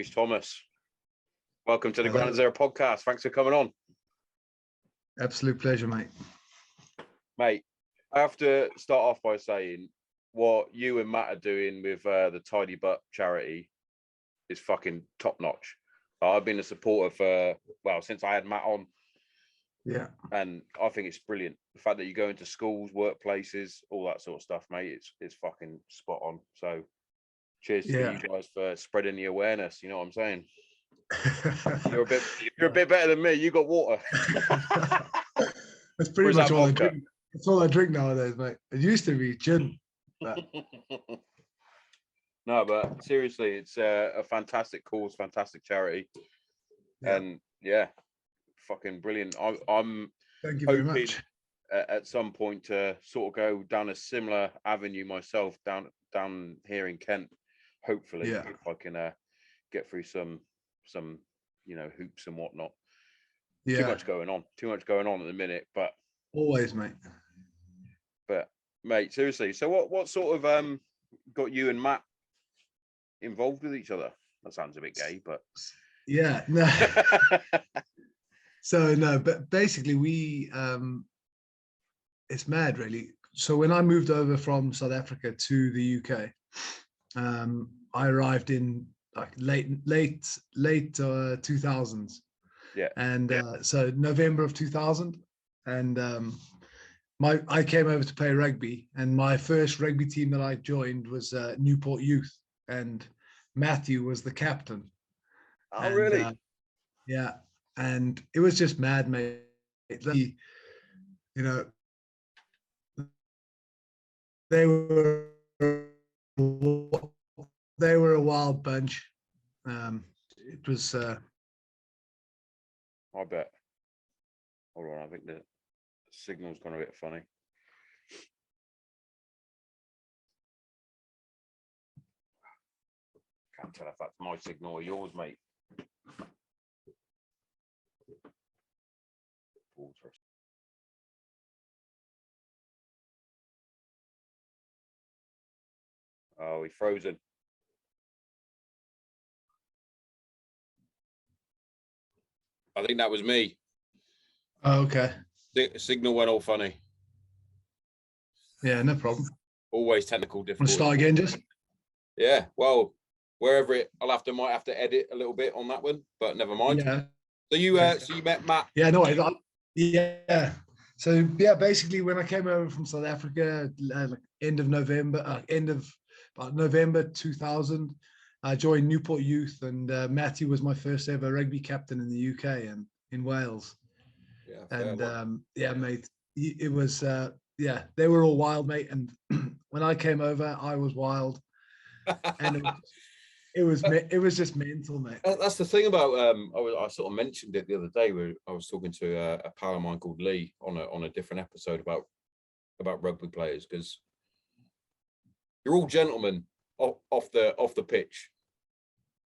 Rhys Thomas. Welcome to the Hello. Ground Zero podcast. Thanks for coming on. Absolute pleasure, mate. Mate, I have to start off by saying what you and Matt are doing with the Tidy Butt charity is fucking top notch. I've been a supporter for, since I had Matt on. Yeah. And I think it's brilliant. The fact that you go into schools, workplaces, all that sort of stuff, mate, it's fucking spot on. So cheers to you guys for spreading the awareness. You know what I'm saying? You're a bit better than me. You got water. That's pretty much all I drink. That's all I drink nowadays, mate. It used to be gin. But... No, but seriously, it's a fantastic cause, fantastic charity, and fucking brilliant. I'm Thank you very hoping much. At some point to sort of go down a similar avenue myself down here in Kent. Hopefully, if I can get through some hoops and whatnot. Too much going on at the minute, but always, mate. But mate, seriously, so what sort of got you and Matt involved with each other? That sounds a bit gay, but no. So no, but basically we it's mad really. So when I moved over from South Africa to the UK, I arrived in like late 2000s. So November of 2000, and I came over to play rugby, and my first rugby team that I joined was Newport Youth, and Matthew was the captain. Oh, really? Yeah, and it was just mad, mate. They were a wild bunch. It was. I bet. Hold on, I think the signal's gone a bit funny. Can't tell if that's my signal or yours, mate. Oh, he's frozen. I think that was me. Oh, okay. The signal went all funny. Yeah, no problem. Always technical difficulties. Want to start again, just? Yeah, well, wherever I might have to edit a little bit on that one, but never mind. Yeah. So you met Matt? Yeah, no, yeah. So yeah, basically when I came over from South Africa, end of November 2000, I joined Newport Youth, and Matthew was my first ever rugby captain in the UK and in Wales. Mate, it was they were all wild, mate, and when I came over, I was wild, and it was just mental, mate. That's the thing about I sort of mentioned it the other day where I was talking to a pal of mine called Lee on a different episode about rugby players, because you're all gentlemen off the pitch.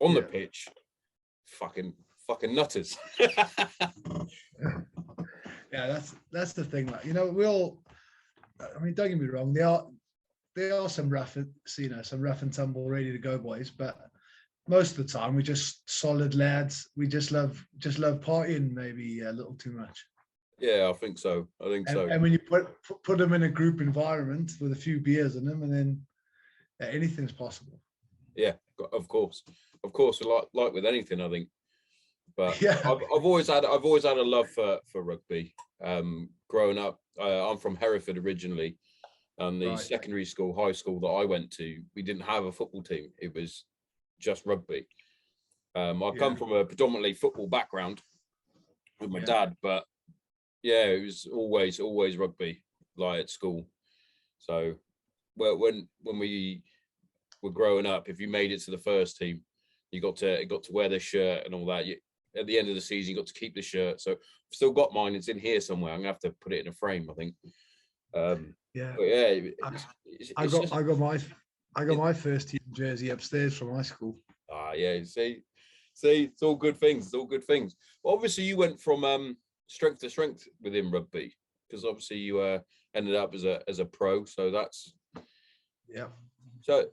On the pitch, fucking nutters. Yeah, that's the thing. Like, we all. I mean, don't get me wrong. There are some rough and tumble, ready to go boys, but most of the time we're just solid lads. We just love partying, maybe a little too much. Yeah, I think so. And when you put them in a group environment with a few beers in them, and then anything's possible. Yeah, of course, like with anything, I think. But I've always had a love for rugby. Growing up, I'm from Hereford originally, and the secondary school, high school that I went to, we didn't have a football team. It was just rugby. I come from a predominantly football background with my dad, but it was always rugby, like at school. So when we were growing up, if you made it to the first team, you got to wear the shirt and all that. At the end of the season, you got to keep the shirt. So I've still got mine. It's in here somewhere. I'm gonna have to put it in a frame, I think. I got my first team jersey upstairs from high school. See, it's all good things. It's all good things. Well, obviously, you went from strength to strength within rugby, because obviously you ended up as a pro. So that's So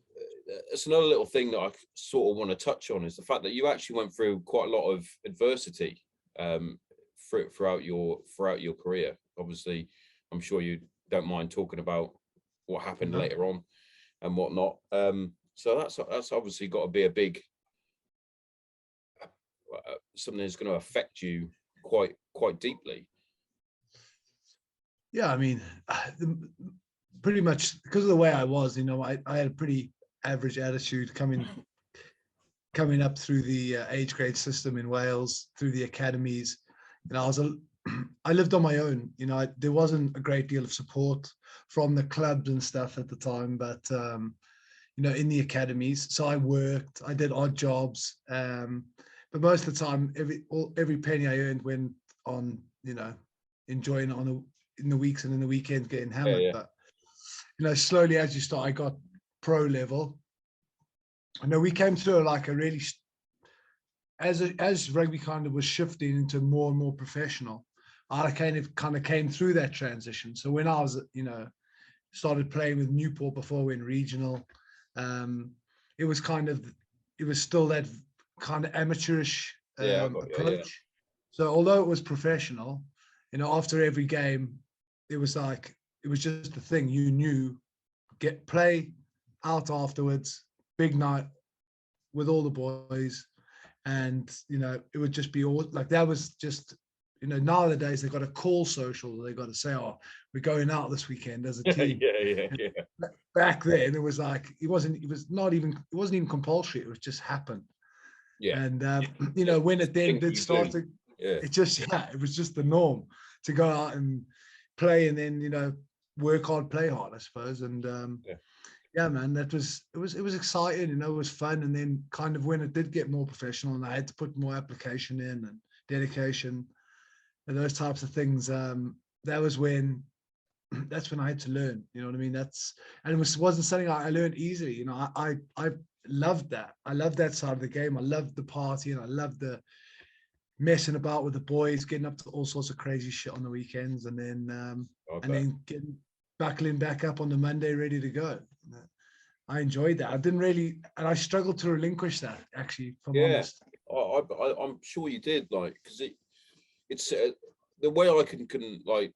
it's another little thing that I sort of want to touch on, is the fact that you actually went through quite a lot of adversity throughout your career. Obviously, I'm sure you don't mind talking about what happened later on and whatnot. So that's obviously got to be a big something that's going to affect you quite deeply. Yeah, I mean, pretty much because of the way I was, I had a pretty average attitude coming up through the age grade system in Wales, through the academies. I lived on my own. There wasn't a great deal of support from the clubs and stuff at the time, but in the academies. So I worked, I did odd jobs, but most of the time, every penny I earned went on, enjoying in the weeks and in the weekends getting hammered. Yeah. But slowly as you start, I got pro level. I know we came through like a really, as rugby kind of was shifting into more and more professional, I kind of came through that transition. So when I was, started playing with Newport before we went regional, it was still that kind of amateurish approach. Yeah. So although it was professional, after every game, it was just the thing you knew, play out afterwards, big night with all the boys. And, it would just be all like, that was just, nowadays they've got a call social. They've got to say, oh, we're going out this weekend as a team. yeah. Back then it was like, it wasn't even compulsory. It was just happened. Yeah. And, when it then did start to, it was just the norm to go out and play and then, work hard, play hard, I suppose. And, man, it was exciting, it was fun. And then kind of when it did get more professional and I had to put more application in and dedication and those types of things, that's when I had to learn, you know what I mean? And it wasn't something I learned easily. I loved that. I loved that side of the game. I loved the party and I loved the messing about with the boys, getting up to all sorts of crazy shit on the weekends, and then getting buckling back up on the Monday ready to go. I enjoyed that. I didn't really, and I struggled to relinquish that, actually, if I'm honest. I'm sure you did, like, because it's the way I can like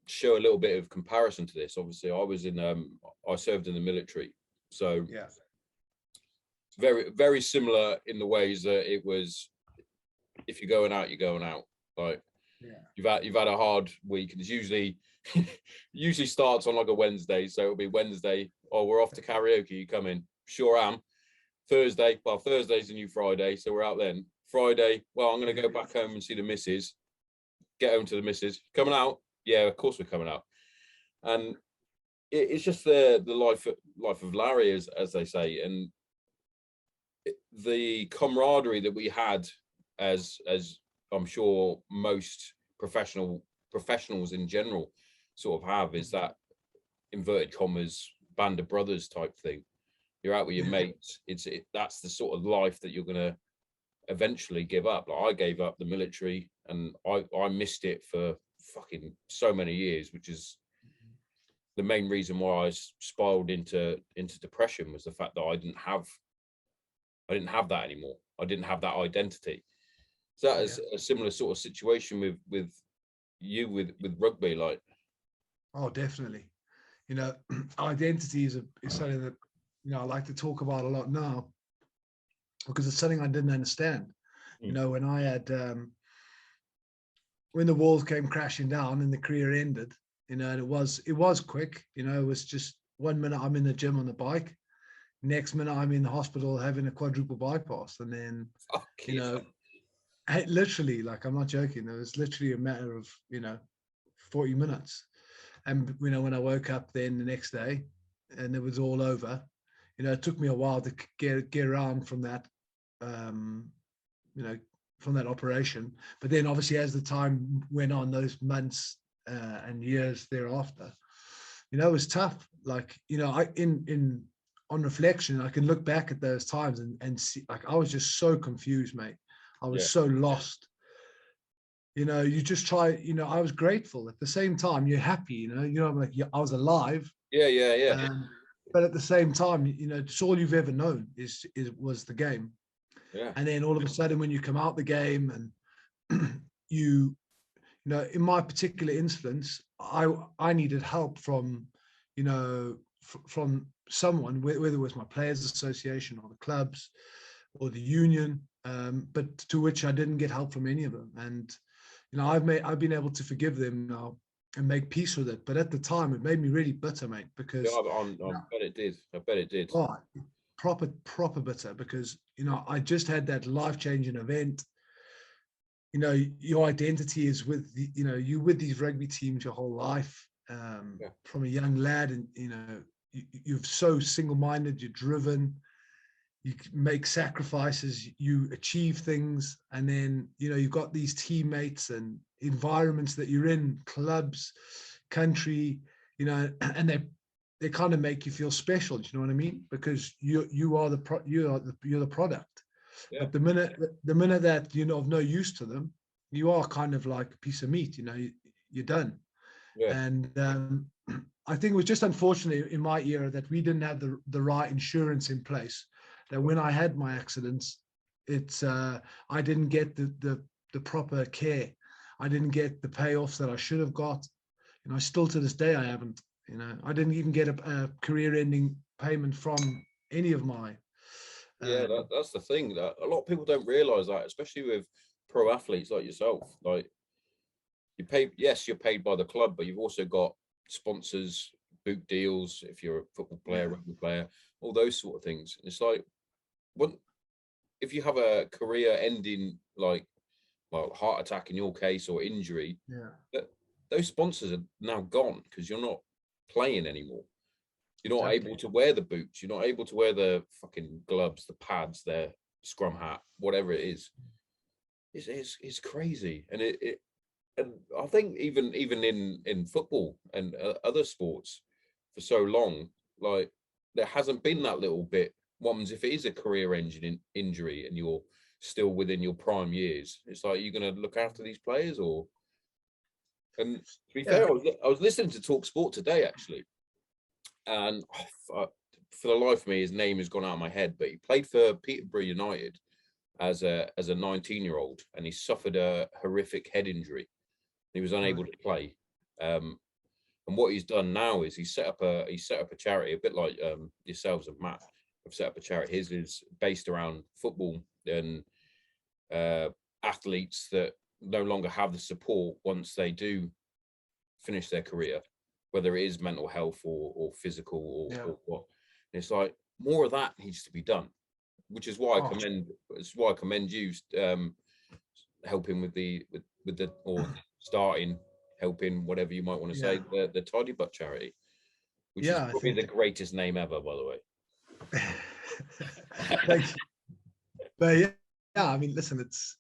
show a little bit of comparison to this. Obviously, I served in the military, so very, very similar in the ways that it was. If you're going out, you're going out. Like, you've had a hard week, and it's usually starts on like a Wednesday. So it'll be Wednesday. Oh, we're off to karaoke. You come in? Sure am. Thursday. Well, Thursday's the new Friday, so we're out then. Friday. Well, I'm going to go back home and see the missus. Get home to the missus. Coming out? Yeah, of course we're coming out. And it's just the life of Larry, as they say, and the camaraderie that we had, as I'm sure most professionals in general sort of have, is that inverted commas band of brothers type thing. You're out with your mates. That's the sort of life that you're gonna eventually give up. Like, I gave up the military, and I missed it for fucking so many years, which is the main reason why I spiraled into depression, was the fact that I didn't have that anymore. I didn't have that identity. So that is a similar sort of situation with you with rugby, like. Oh, definitely. Identity is something that I like to talk about a lot now, because it's something I didn't understand. When I had when the walls came crashing down and the career ended, and it was quick. It was just 1 minute I'm in the gym on the bike, next minute I'm in the hospital having a quadruple bypass, and then literally, like, I'm not joking, it was literally a matter of 40 minutes. And when I woke up then the next day and it was all over, it took me a while to get around from that from that operation. But then obviously as the time went on, those months and years thereafter, it was tough. Like, on reflection, I can look back at those times and see, like, I was just so confused, mate. I was so lost. You just try, I was grateful. At the same time, you're happy, I'm like, I was alive. Yeah. but at the same time, it's all you've ever known was the game. Yeah. And then all of a sudden, when you come out the game and in my particular instance, I needed help from, from someone, whether it was my players association or the clubs or the union, but to which I didn't get help from any of them. And, I've been able to forgive them now and make peace with it. But at the time, it made me really bitter, mate, because I bet it did. I bet it did. Oh, proper bitter, because, I just had that life-changing event. Your identity is with you with these rugby teams your whole life, from a young lad, and you're so single-minded, you're driven, you make sacrifices, you achieve things, and then you've got these teammates and environments that you're in, clubs, country, and they kind of make you feel special. Do you know what I mean? Because you're the product. Yeah. But the minute that you're of no use to them, you are kind of like a piece of meat. You're done. Yeah. And I think it was just unfortunate in my era that we didn't have the right insurance in place. That when I had my accidents, I didn't get the proper care. I didn't get the payoffs that I should have got. Still to this day I haven't. I didn't even get a career-ending payment from any of my. That's the thing, that a lot of people don't realize that, especially with pro athletes like yourself. Like, you're paid by the club, but you've also got sponsors, boot deals if you're a football player, rugby player, all those sort of things. It's like, if you have a career ending, like, well, heart attack in your case, or injury, those sponsors are now gone because you're not playing anymore. You're not able to wear the boots. You're not able to wear the fucking gloves, the pads, their scrum hat, whatever it is. It's crazy, and and I think even in football and other sports for so long, like, there hasn't been that little bit. One's, if it is a career-ending injury and you're still within your prime years, it's like, you're going to look after these players, or. And to be fair, I was listening to Talk Sport today, actually, and for the life of me, his name has gone out of my head, but he played for Peterborough United as a 19-year-old, and he suffered a horrific head injury. He was unable to play. And what he's done now is he's set up a charity, a bit like yourselves and Matt have set up a charity. His is based around football and athletes that no longer have the support once they do finish their career, whether it is mental health or physical or what. And it's like, more of that needs to be done, which is why I commend you helping with the or starting, helping, whatever you might want to say, the Tidy Butt charity, which is probably the greatest name ever, by the way. Thank you. But I mean, listen, it's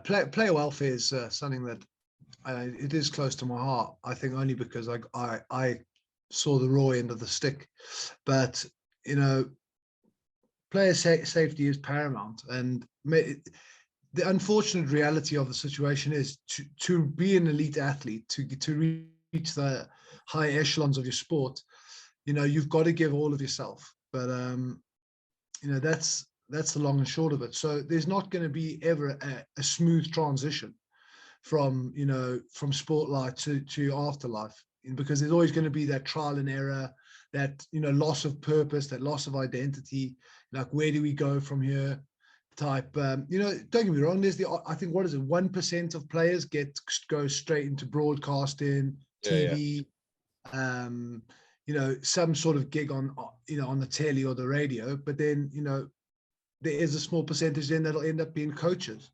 player welfare is something that it is close to my heart. I think only because I saw the raw end of the stick, but player safety is paramount. And the unfortunate reality of the situation is to be an elite athlete, to reach the high echelons of your sport, you've got to give all of yourself. But that's the long and short of it. So there's not going to be ever a smooth transition from sport life to afterlife, because there's always going to be that trial and error, that loss of purpose, that loss of identity, like, where do we go from here type. Don't get me wrong, there's I think, what is it, 1% of players go straight into broadcasting, TV, some sort of gig on the telly or the radio, but then there is a small percentage then that'll end up being coaches.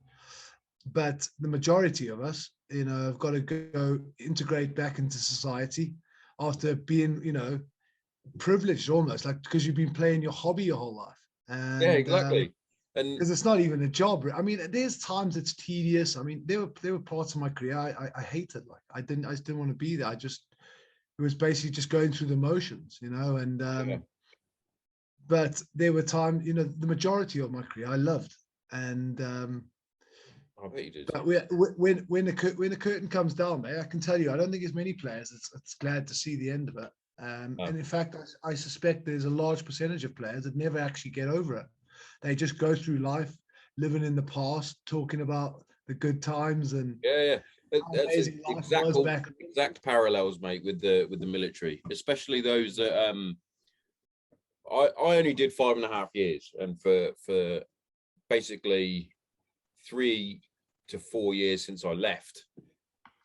But the majority of us, have got to go integrate back into society after being, privileged almost, like, because you've been playing your hobby your whole life. And, exactly. And because it's not even a job. I mean, there's times it's tedious. I mean, there were parts of my career I hated. Like, I just didn't want to be there. It was basically just going through the motions, and but there were times, the majority of my career I loved, and I bet you did. But when the curtain comes down, mate, I can tell you, I don't think there's many players it's glad to see the end of it. And in fact, I suspect there's a large percentage of players that never actually get over it. They just go through life living in the past, talking about the good times and That's exact parallels, mate, with the military, especially those that I only did 5.5 years, and for basically 3 to 4 years since I left,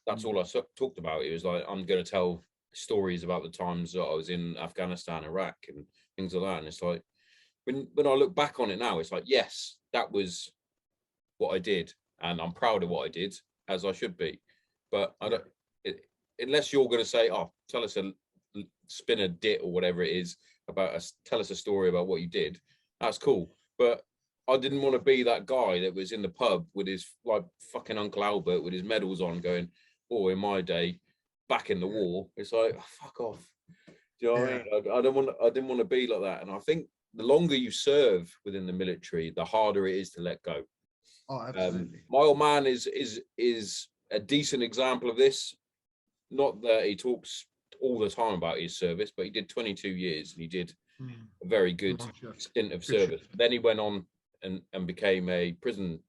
that's all I talked about. It was like, I'm going to tell stories about the times that I was in Afghanistan, Iraq, and things like that. And it's like, when I look back on it now, it's like, yes, that was what I did, and I'm proud of what I did, as I should be. But I don't, unless you're going to say, oh, tell us spin a dit or whatever it is about us, tell us a story about what you did. That's cool. But I didn't want to be that guy that was in the pub with his like fucking Uncle Albert with his medals on, going, oh, in my day, back in the war. It's like, oh, fuck off. Do you know what I mean? I didn't want to be like that. And I think the longer you serve within the military, the harder it is to let go. Oh, absolutely. My old man is a decent example of this. Not that he talks all the time about his service, but he did 22 years and he did a very good stint of service. Then he went on and became a prison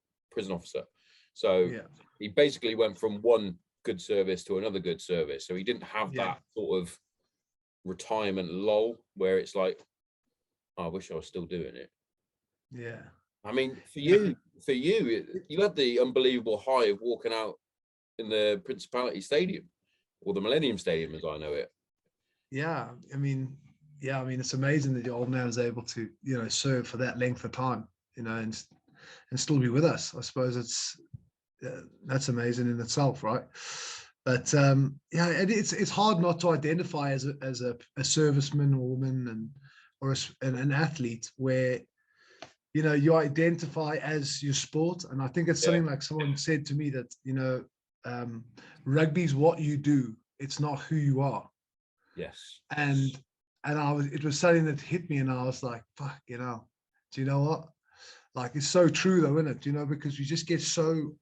officer. So he basically went from one good service to another good service. So he didn't have that sort of retirement lull where it's like, oh, I wish I was still doing it. Yeah. I mean, for you, you had the unbelievable high of walking out in the Principality Stadium, or the Millennium Stadium, as I know it. Yeah, I mean, it's amazing that your old man is able to, serve for that length of time, and still be with us. I suppose that's amazing in itself, right? But it's hard not to identify as a serviceman or woman or an athlete where you identify as your sport. And I think it's something like someone said to me that rugby's what you do, it's not who you are. Yes. And it was something that hit me, and I was like, fuck, do you know what? Like, it's so true though, isn't it? Because you just get so,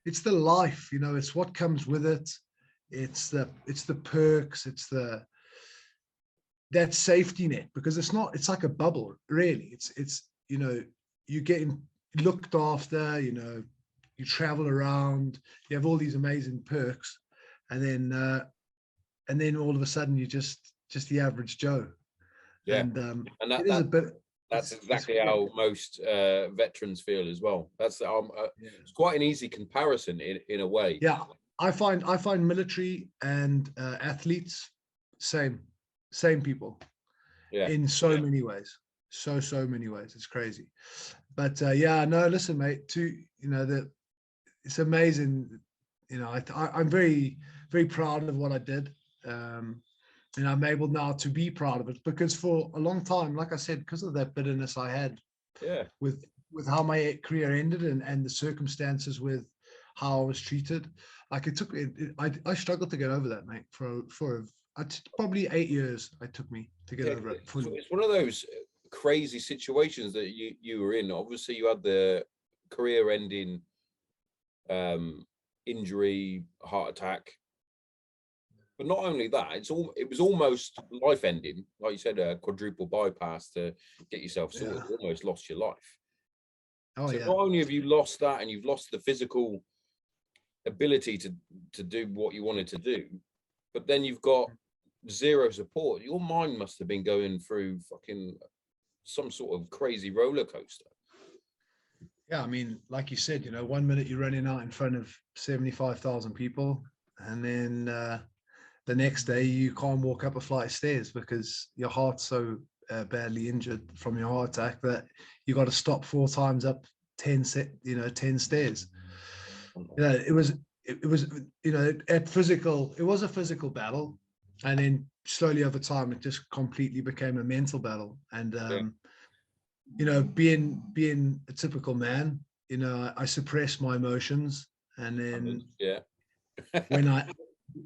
it's the life, it's what comes with it. It's the perks, it's that safety net, because it's like a bubble, really. It's you're getting looked after, you travel around, you have all these amazing perks, and then all of a sudden you're just the average Joe. Yeah. And it is a bit. That's exactly how most veterans feel as well. That's it's quite an easy comparison in a way. Yeah, I find military and athletes same people. Yeah. In so many ways. So many ways. It's crazy. But listen, mate, it's amazing. I'm very, very proud of what I did. And I'm able now to be proud of it, because for a long time, like I said, because of that bitterness I had with how my career ended and the circumstances with how I was treated, like I struggled to get over that, mate, for probably 8 years. It took me to get over it fully. It's one of those crazy situations that you were in. Obviously, you had the career-ending injury, heart attack. But not only that, it was almost life-ending. Like you said, a quadruple bypass to get yourself sorted. You almost lost your life. So not only have you lost that, and you've lost the physical ability to do what you wanted to do, but then you've got zero support. Your mind must have been going through fucking some sort of crazy roller coaster. Yeah, I mean, like you said, 1 minute you're running out in front of 75,000 people, and then the next day you can't walk up a flight of stairs because your heart's so badly injured from your heart attack that you got to stop 4 times up 10 stairs. It was a physical battle, and then slowly over time it just completely became a mental battle. And being a typical man, I suppress my emotions, and then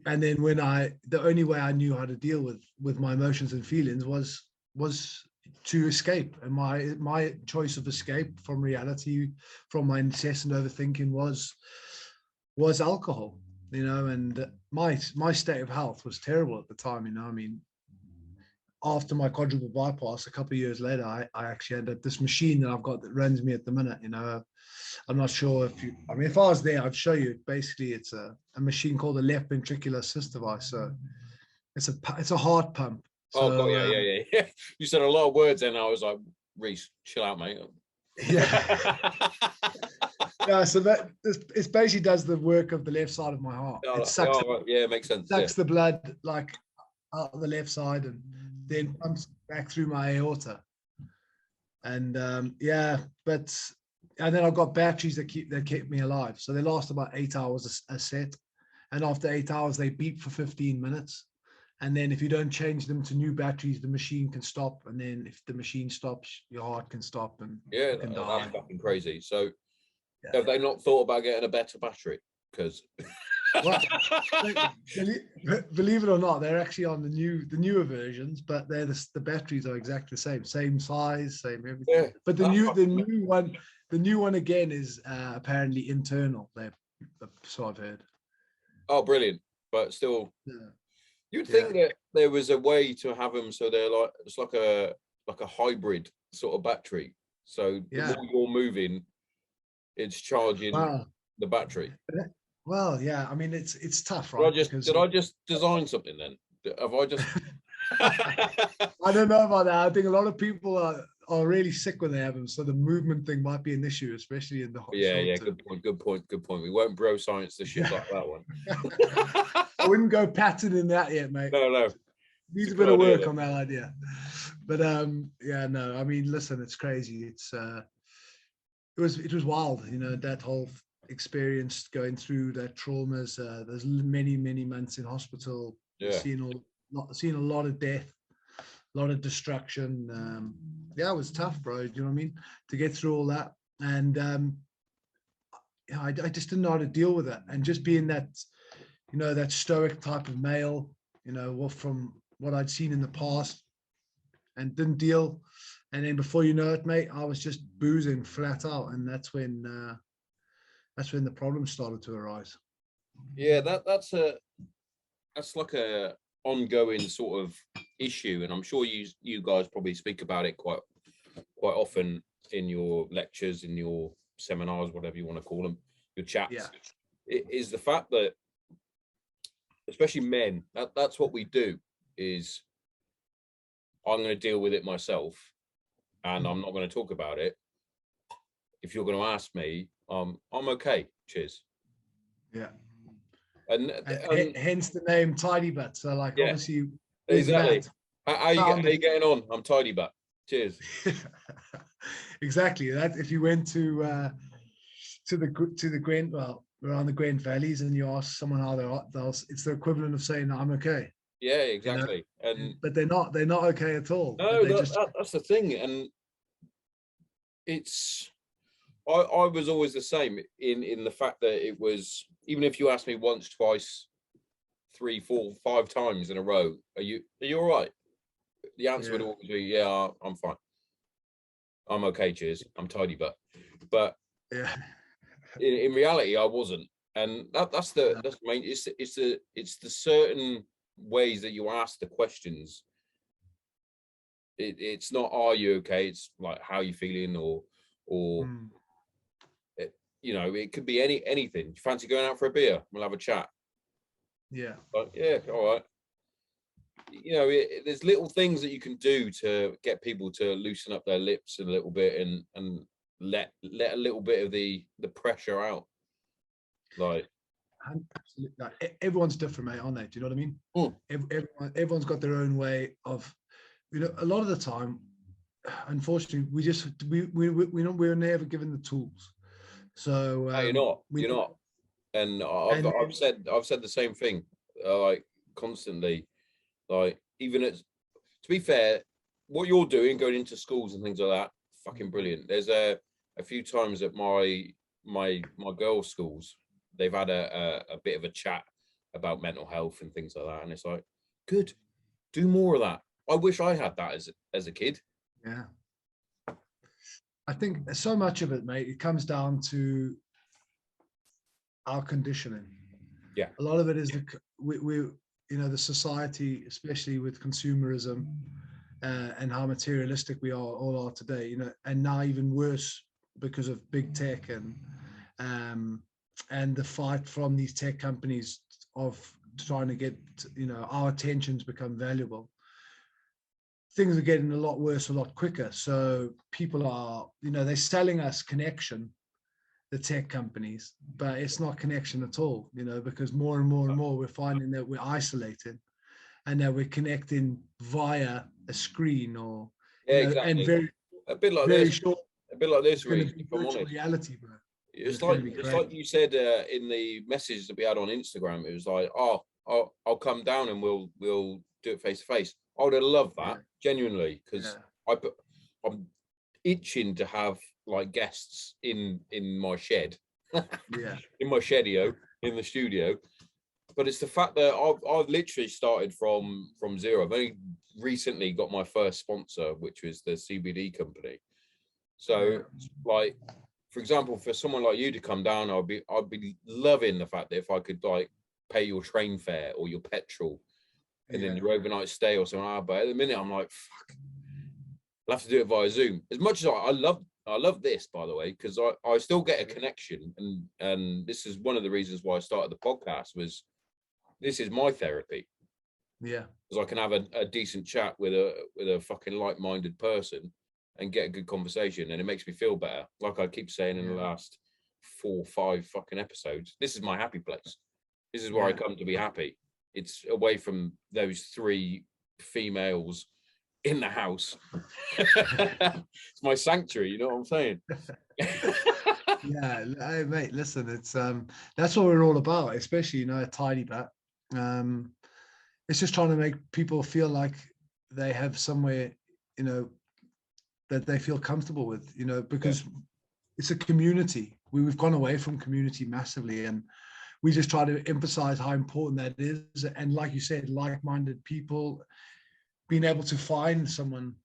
the only way I knew how to deal with my emotions and feelings was to escape. And my choice of escape from reality, from my incessant overthinking, was alcohol. And my state of health was terrible at the time. I mean, after my quadruple bypass, a couple of years later, I actually ended up this machine that I've got that runs me at the minute. You know, I'm not sure if you, I mean, if I was there, I'd show you. Basically, it's a machine called a left ventricular assist device. So it's a heart pump. So, oh, God, yeah. You said a lot of words, and I was like, Rhys, chill out, mate. Yeah. Yeah, so that it basically does the work of the left side of my heart. It sucks. Yeah, makes sense. Sucks the blood like out of the left side and then pumps back through my aorta. And and then I've got batteries that keep me alive. So they last about 8 hours a set. And after 8 hours, they beep for 15 minutes. And then if you don't change them to new batteries, the machine can stop. And then if the machine stops, your heart can stop and yeah, you can that's die. fucking crazy. So have they not thought about getting a better battery? Because well, believe it or not, they're actually on the newer versions, but the batteries are exactly the same size, same everything. Yeah. But the new one again is apparently internal. So I've heard. Oh, brilliant! But still, you'd think that there was a way to have them so they're like it's like a hybrid sort of battery. So the more you're moving, it's charging the battery. Well, yeah, I mean it's tough, right? Did I just design something then? Have I just? I don't know about that. I think a lot of people are really sick when they have them, so the movement thing might be an issue, especially in the hot. Yeah. Good point. We won't bro science the shit like that one. I wouldn't go patenting that yet, mate. No. Needs a bit of work on that idea. But I mean, listen, it's crazy. It was wild, you know, that whole experience going through that traumas. There's many months in hospital. Seeing a lot of death, a lot of destruction. It was tough, bro. Do you know what I mean? To get through all that, and I just didn't know how to deal with it. And just being that, you know, that stoic type of male, you know, from what I'd seen in the past, and didn't deal. And then before you know it, mate, I was just boozing flat out, and that's when the problems started to arise. Yeah, that's like a ongoing sort of issue, and I'm sure you guys probably speak about it quite often in your lectures, in your seminars, whatever you want to call them, your chats. Yeah. It is the fact that, especially men, that's what we do. Is I'm going to deal with it myself, and I'm not going to talk about it. If you're going to ask me, I'm okay. Cheers. Yeah. And hence the name Tidy Butt. So obviously exactly. How you getting on? I'm Tidy Butt. Cheers. Exactly. That if you went to the Gwent, well, around the Gwent Valleys, and you ask someone how they're, it's the equivalent of saying I'm okay. Yeah, exactly. You know? But they're not okay at all. No, that's the thing, and it's. I was always the same in the fact that it was, even if you asked me once, twice, 3, 4, 5 times in a row, are you all right? The answer would always be, yeah, I'm fine. I'm okay, cheers. I'm Tidy Butt. But in reality, I wasn't, and that's the main. It's the certain ways that you ask the questions. It's not are you okay? It's like how you feeling, or. You know, it could be anything. You fancy going out for a beer? We'll have a chat. Yeah. But yeah, all right. You know, there's little things that you can do to get people to loosen up their lips a little bit and let a little bit of the pressure out. Like, everyone's different, mate, aren't they? Do you know what I mean? Everyone's got their own way of, you know, a lot of the time, unfortunately, we're never given the tools. So you're not, and I've said the same thing, like constantly, like even to be fair, what you're doing, going into schools and things like that, fucking brilliant. There's a few times at my girls' schools, they've had a bit of a chat about mental health and things like that, and it's like, good, do more of that. I wish I had that as a kid. Yeah. I think so much of it, mate, it comes down to our conditioning. Yeah. A lot of it is we you know, the society, especially with consumerism, and how materialistic we all are today, you know, and now even worse because of big tech and the fight from these tech companies of trying to get, you know, our attentions become valuable. Things are getting a lot worse a lot quicker. So people are, you know, they're selling us connection, the tech companies, but it's not connection at all, you know, because more and more and more we're finding that we're isolated and that we're connecting via a screen or, yeah, you know, exactly. and very, A bit like very this. short. A bit like this, It's going Rhys, to be if I'm virtual honest. reality, bro. It's like you said in the message that we had on Instagram. It was like, oh, I'll come down and we'll do it face to face. I would have loved that, genuinely, because I'm itching to have like guests in my shed, in my shedio, in the studio. But it's the fact that I've literally started from zero. I've only recently got my first sponsor, which was the CBD company. So like, for example, for someone like you to come down, I'd be loving the fact that if I could like pay your train fare or your petrol and then your overnight stay or something. But at the minute, I'm like, fuck, I'll have to do it via Zoom. As much as I love this, by the way, because I still get a connection, and this is one of the reasons why I started the podcast. Was this is my therapy? Yeah, because I can have a decent chat with a fucking like-minded person and get a good conversation, and it makes me feel better. Like I keep saying in the last 4 or 5 fucking episodes, this is my happy place. This is where I come to be happy. It's away from those 3 females in the house. It's my sanctuary, you know what I'm saying? Yeah, hey, mate, listen, it's that's what we're all about, especially, you know, a tidy bit. It's just trying to make people feel like they have somewhere, you know, that they feel comfortable with, you know, because it's a community. We've gone away from community massively, and we just try to emphasize how important that is. And like you said, like-minded people, being able to find someone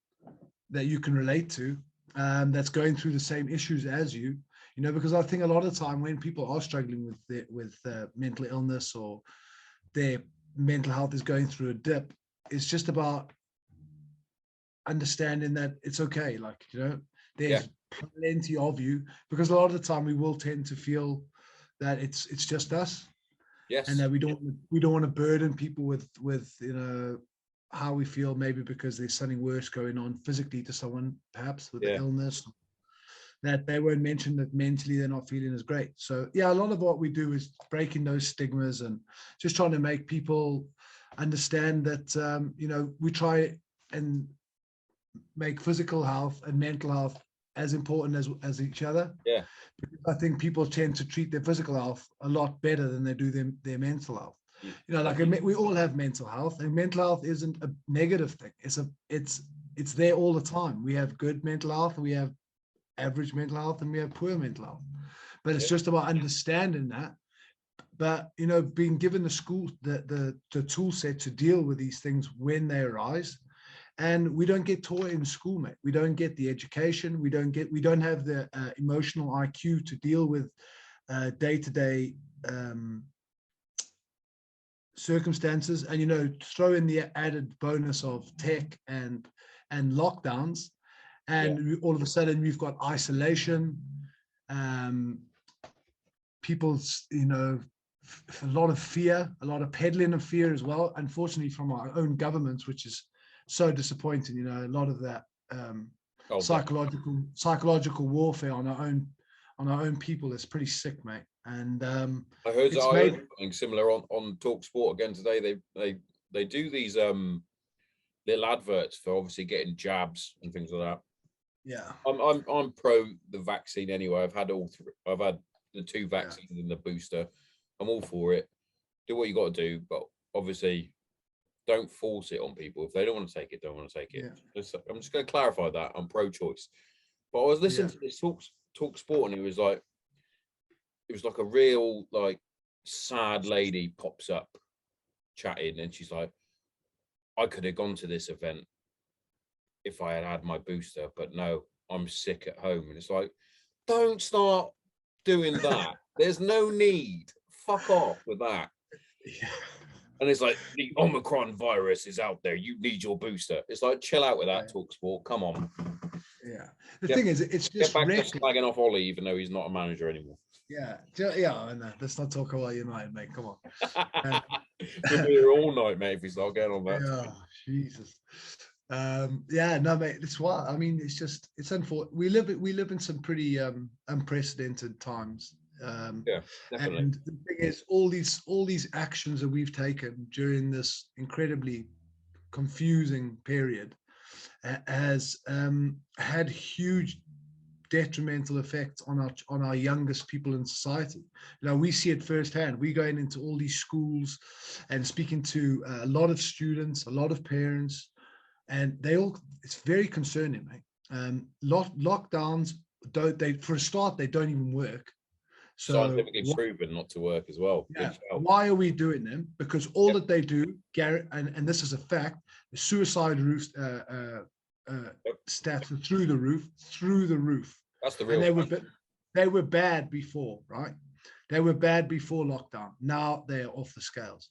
that you can relate to, that's going through the same issues as you, you know, because I think a lot of the time when people are struggling with mental illness or their mental health is going through a dip, it's just about understanding that it's okay. Like, you know, there's plenty of you, because a lot of the time we will tend to feel that it's just us. Yes. And that we don't want to burden people with you know, how we feel, maybe because there's something worse going on physically to someone, perhaps with the illness, that they won't mention that mentally they're not feeling as great. So yeah, a lot of what we do is breaking those stigmas and just trying to make people understand that you know, we try and make physical health and mental health as important as each other. Yeah. Because I think people tend to treat their physical health a lot better than they do their mental health. You know, like we all have mental health, and mental health isn't a negative thing. It's there all the time. We have good mental health, we have average mental health, and we have poor mental health. But it's just about understanding that. But, you know, being given the tool set to deal with these things when they arise. And we don't get taught in school, mate. We don't get the education. We don't have the emotional IQ to deal with day-to-day circumstances. And, you know, throw in the added bonus of tech and lockdowns, and all of a sudden we've got isolation. People's, you know, a lot of fear, a lot of peddling of fear as well, unfortunately, from our own governments, which is so disappointing. You know, a lot of that psychological warfare on our own people is pretty sick, mate. And I heard something similar on Talk Sport again today. They do these little adverts for obviously getting jabs and things like that. Yeah, I'm pro the vaccine anyway. I've had I've had the 2 vaccines and the booster. I'm all for it. Do what you got to do, but obviously don't force it on people. If they don't want to take it, don't want to take it. Yeah. I'm just going to clarify that I'm pro-choice. But I was listening to this talk sport, and it was like a real like sad lady pops up chatting, and she's like, I could have gone to this event if I had my booster, but no, I'm sick at home. And it's like, don't start doing that. There's no need. Fuck off with that. Yeah. And it's like, the Omicron virus is out there. You need your booster. It's like, chill out with that, Talk Sport. Come on. Yeah. The thing is, it's just get back to slagging off Ollie, even though he's not a manager anymore. Yeah. And let's not talk about United, mate. Come on. We'll be here all night, mate, if we start getting on that. Yeah, Jesus. No, mate, it's what I mean. It's unfortunate. We live in some pretty unprecedented times. Yeah, definitely. And the thing is, all these actions that we've taken during this incredibly confusing period has had huge detrimental effects on our youngest people in society. You know, we see it firsthand. We're going into all these schools and speaking to a lot of students, a lot of parents, and it's very concerning, mate. Lockdowns for a start, they don't even work. So scientifically proven not to work as well. Yeah. Why are we doing them? Because all that they do, Garrett, and this is a fact, the suicide stats are through the roof. That's the real. And they were bad before, right? They were bad before lockdown. Now they're off the scales.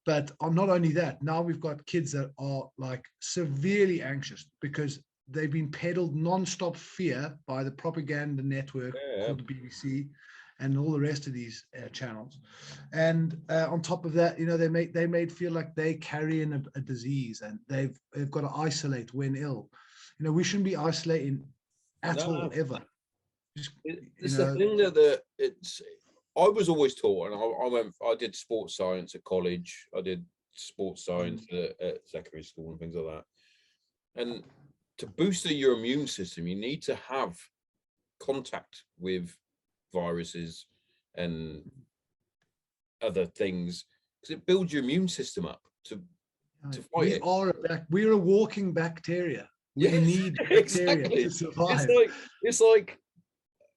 But not only that, now we've got kids that are like severely anxious because they've been peddled non-stop fear by the propaganda network called the BBC and all the rest of these channels. And on top of that, you know, they made feel like they carry in a disease and they've got to isolate when ill. You know, we shouldn't be isolating at all, ever. It's the thing that I was always taught, and I did sports science at college. I did sports science at secondary school and things like that. And to boost your immune system, you need to have contact with viruses and other things because it builds your immune system up to fight it. We're a walking bacteria. We need bacteria to survive. It's like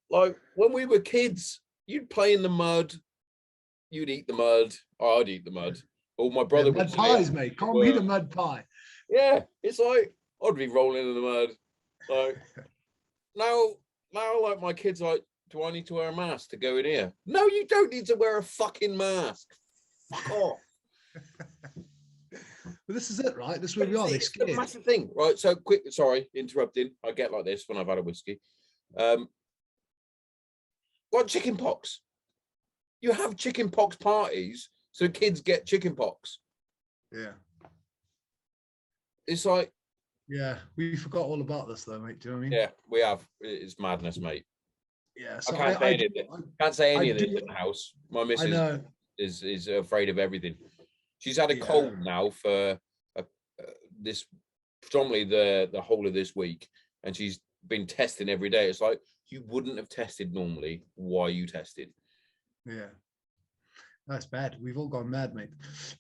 when we were kids, you'd play in the mud, you'd eat the mud, I'd eat the mud. Or my brother would mud pies, mate. Can't beat a mud pie. Yeah, it's like I'd be rolling in the mud. Like now, like my kids, like, do I need to wear a mask to go in here? No, you don't need to wear a fucking mask. Fuck off. But this is it, right? This is where we are. It's the massive thing, right? So quick, sorry, interrupting. I get like this when I've had a whiskey. Like chicken pox. You have chicken pox parties, so kids get chicken pox. Yeah. It's like. Yeah, we forgot all about this though, mate. Do you know what I mean? Yeah, we have. It's madness, mate. Yeah, so I can't say any of this in the house. My missus is afraid of everything. She's had a cold now for this predominantly the whole of this week, and she's been testing every day. It's like, you wouldn't have tested normally. Why you tested? Yeah, that's bad. We've all gone mad, mate.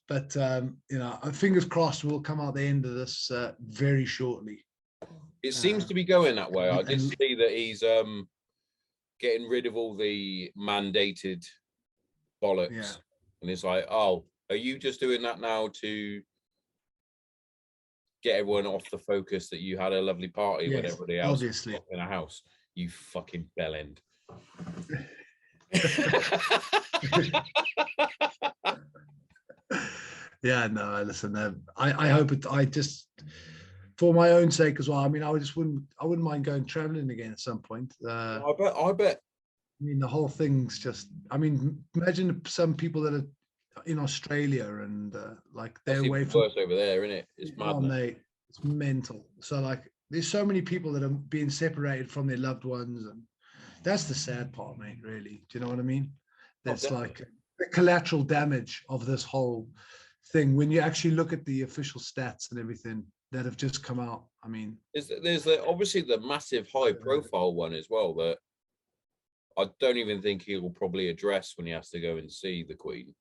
But you know, fingers crossed we'll come out the end of this very shortly. It seems to be going that way. I did see that he's getting rid of all the mandated bollocks, and it's like, oh, are you just doing that now to get everyone off the focus that you had a lovely party when everybody else was in a house? You fucking bellend. Yeah, no, listen, I hope it, I just, for my own sake as well. I mean, I wouldn't mind going traveling again at some point. I bet. I mean, the whole thing's just, I mean, imagine some people that are in Australia and like they're away from. Worse over there, isn't it? It's madness. Oh, mate, it's mental. So like, there's so many people that are being separated from their loved ones, and that's the sad part, mate. Really, do you know what I mean? That's like the collateral damage of this whole thing. When you actually look at the official stats and everything that have just come out, I mean, there's obviously the massive high-profile one as well that I don't even think he will probably address when he has to go and see the Queen.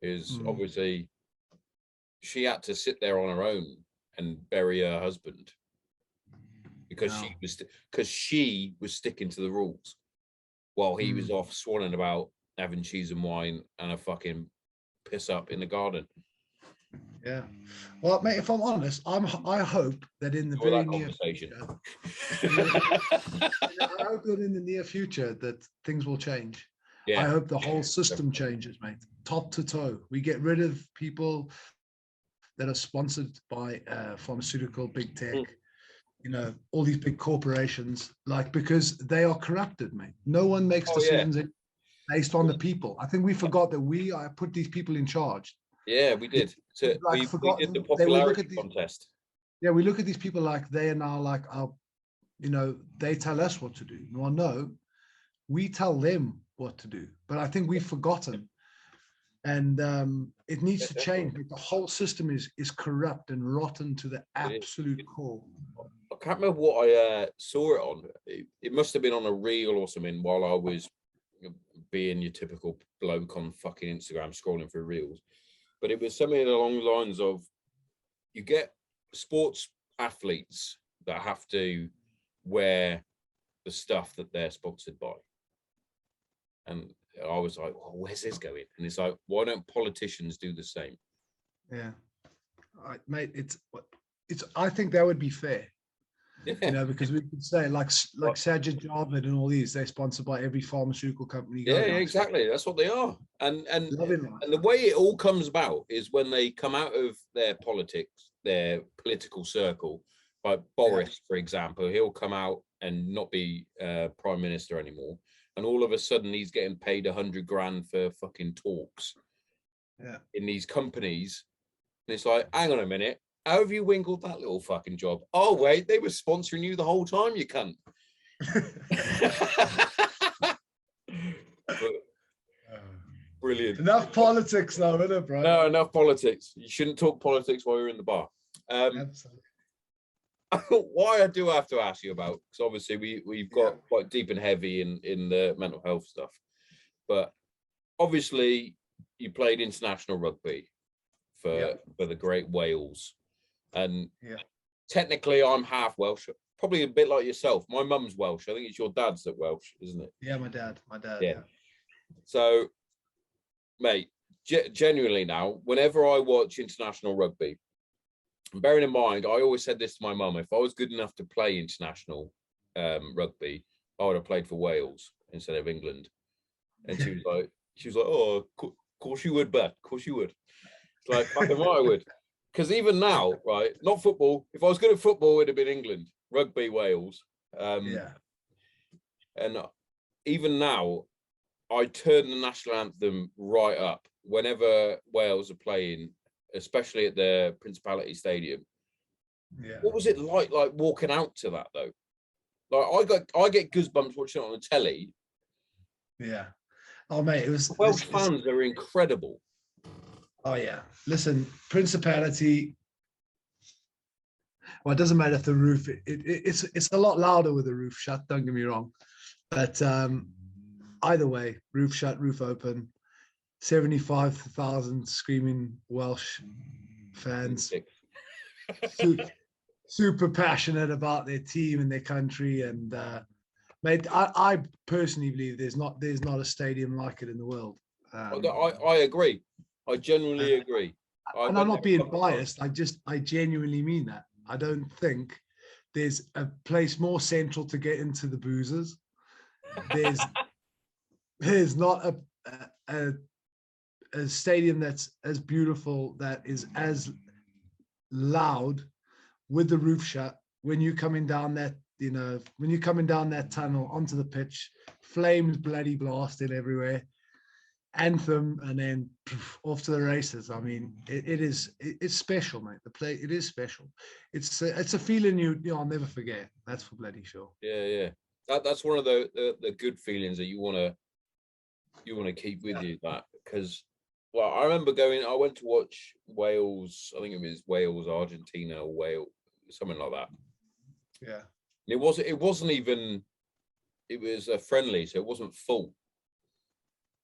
Is obviously she had to sit there on her own and bury her husband because she was sticking to the rules while he was off swanning about having cheese and wine and a fucking piss up in the garden. Yeah. Well, mate, if I'm honest, I hope that in the very near future, I hope that in the near future that things will change. I hope the whole system changes, mate, top to toe. We get rid of people that are sponsored by pharmaceutical big tech, you know, all these big corporations, like, because they are corrupted, mate. No one makes decisions based on the people. I think we forgot that we put these people in charge. Yeah, we did. So we did the popularity contest. Yeah, we look at these people like they are now like our, you know, they tell us what to do. Well, no, we tell them what to do. But I think we've forgotten. And it needs to change. The whole system is corrupt and rotten to the absolute core. I can't remember what I saw it on. It must have been on a reel or something while I was being your typical bloke on fucking Instagram scrolling through reels. But it was something along the lines of, you get sports athletes that have to wear the stuff that they're sponsored by. And I was like, well, where's this going? And it's like, why don't politicians do the same? Yeah, mate, it's. I think that would be fair. Yeah. You know, because we could say like Sajid Javid and all these, they're sponsored by every pharmaceutical company. Yeah, exactly. That's what they are. And the way it all comes about is when they come out of their politics, their political circle. Like Boris, for example, he'll come out and not be prime minister anymore. And all of a sudden he's getting paid 100 grand for fucking talks in these companies. And it's like, hang on a minute. How have you wingled that little fucking job? Oh, wait, they were sponsoring you the whole time, you cunt. Brilliant. Enough politics now, isn't it, bro? No, enough politics. You shouldn't talk politics while you're in the bar. Absolutely. Why I do have to ask you about, because obviously we've got quite deep and heavy in the mental health stuff, but obviously you played international rugby for the great Wales, and technically I'm half Welsh, probably a bit like yourself. My mum's Welsh. I think it's your dad's that Welsh, isn't it? Yeah, my dad. Yeah. So, mate, genuinely now, whenever I watch international rugby, bearing in mind, I always said this to my mum, if I was good enough to play international rugby, I would have played for Wales instead of England. And she was like, oh, of course you would, Beth. Of course you would. It's like, fucking right, I would. Because even now, right, not football. If I was good at football, it'd have been England. Rugby, Wales. And even now, I turn the national anthem right up whenever Wales are playing, especially at the Principality Stadium. Yeah. What was it like walking out to that though? Like I get goosebumps watching it on the telly. Yeah. Oh mate, it was Welsh fans are incredible. Oh yeah. Listen, Principality. Well, it doesn't matter if the roof. It's a lot louder with the roof shut. Don't get me wrong, but either way, roof shut, roof open. 75,000 screaming Welsh fans, super passionate about their team and their country. And mate, I personally believe there's not a stadium like it in the world. I agree. I genuinely agree. And I'm not being biased. I genuinely mean that. I don't think there's a place more central to get into the boozers. There's not a stadium that's as beautiful, that is as loud with the roof shut when you're coming down that, you know, when you're coming down that tunnel onto the pitch, flames bloody blasting everywhere, anthem, and then off to the races. I mean, it's special, mate. It is special. It's a feeling I'll never forget. That's for bloody sure. Yeah. That's one of the good feelings that you want to keep with you, that, because well, I remember I went to watch Wales, I think it was Wales, Argentina, or Wales, something like that. Yeah. It wasn't even, it was a friendly, so it wasn't full.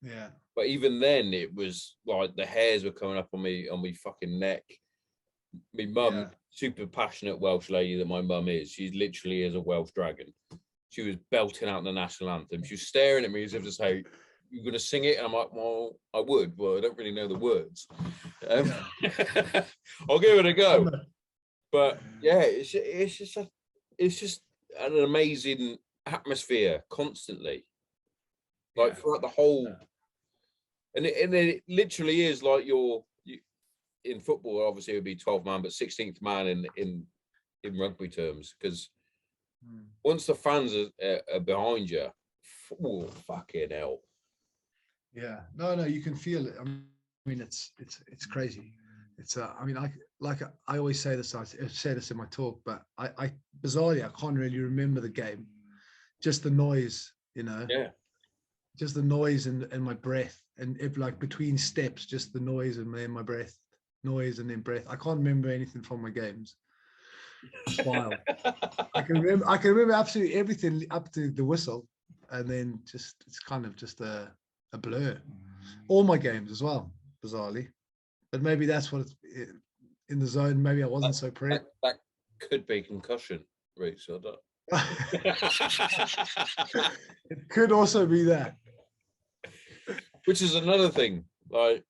Yeah. But even then, it was like the hairs were coming up on me fucking neck. My mum, super passionate Welsh lady that my mum is, she literally is a Welsh dragon. She was belting out the national anthem. She was staring at me as if to say, "You're going to sing it?" And I'm like, "Well, I would. Well, I don't really know the words. I'll give it a go." But yeah, it's just an amazing atmosphere constantly. like throughout the whole. And it literally is like you in football. Obviously, it would be 12th man, but 16th man in rugby terms, because once the fans are behind you, oh, fucking hell. Yeah, no, you can feel it. I mean, it's crazy. It's I mean, I always say this. I say this in my talk, but I bizarrely I can't really remember the game. Just the noise, Yeah. Just the noise and my breath, and if like between steps, just the noise and then my breath, noise and then breath. I can't remember anything from my games. It's wild. I can remember absolutely everything up to the whistle, and then it's kind of just a blur. All my games as well, bizarrely, but maybe that's what it's in the zone. Maybe I wasn't so prepped. That could be concussion, Rhys. I don't. It could also be that. Which is another thing, like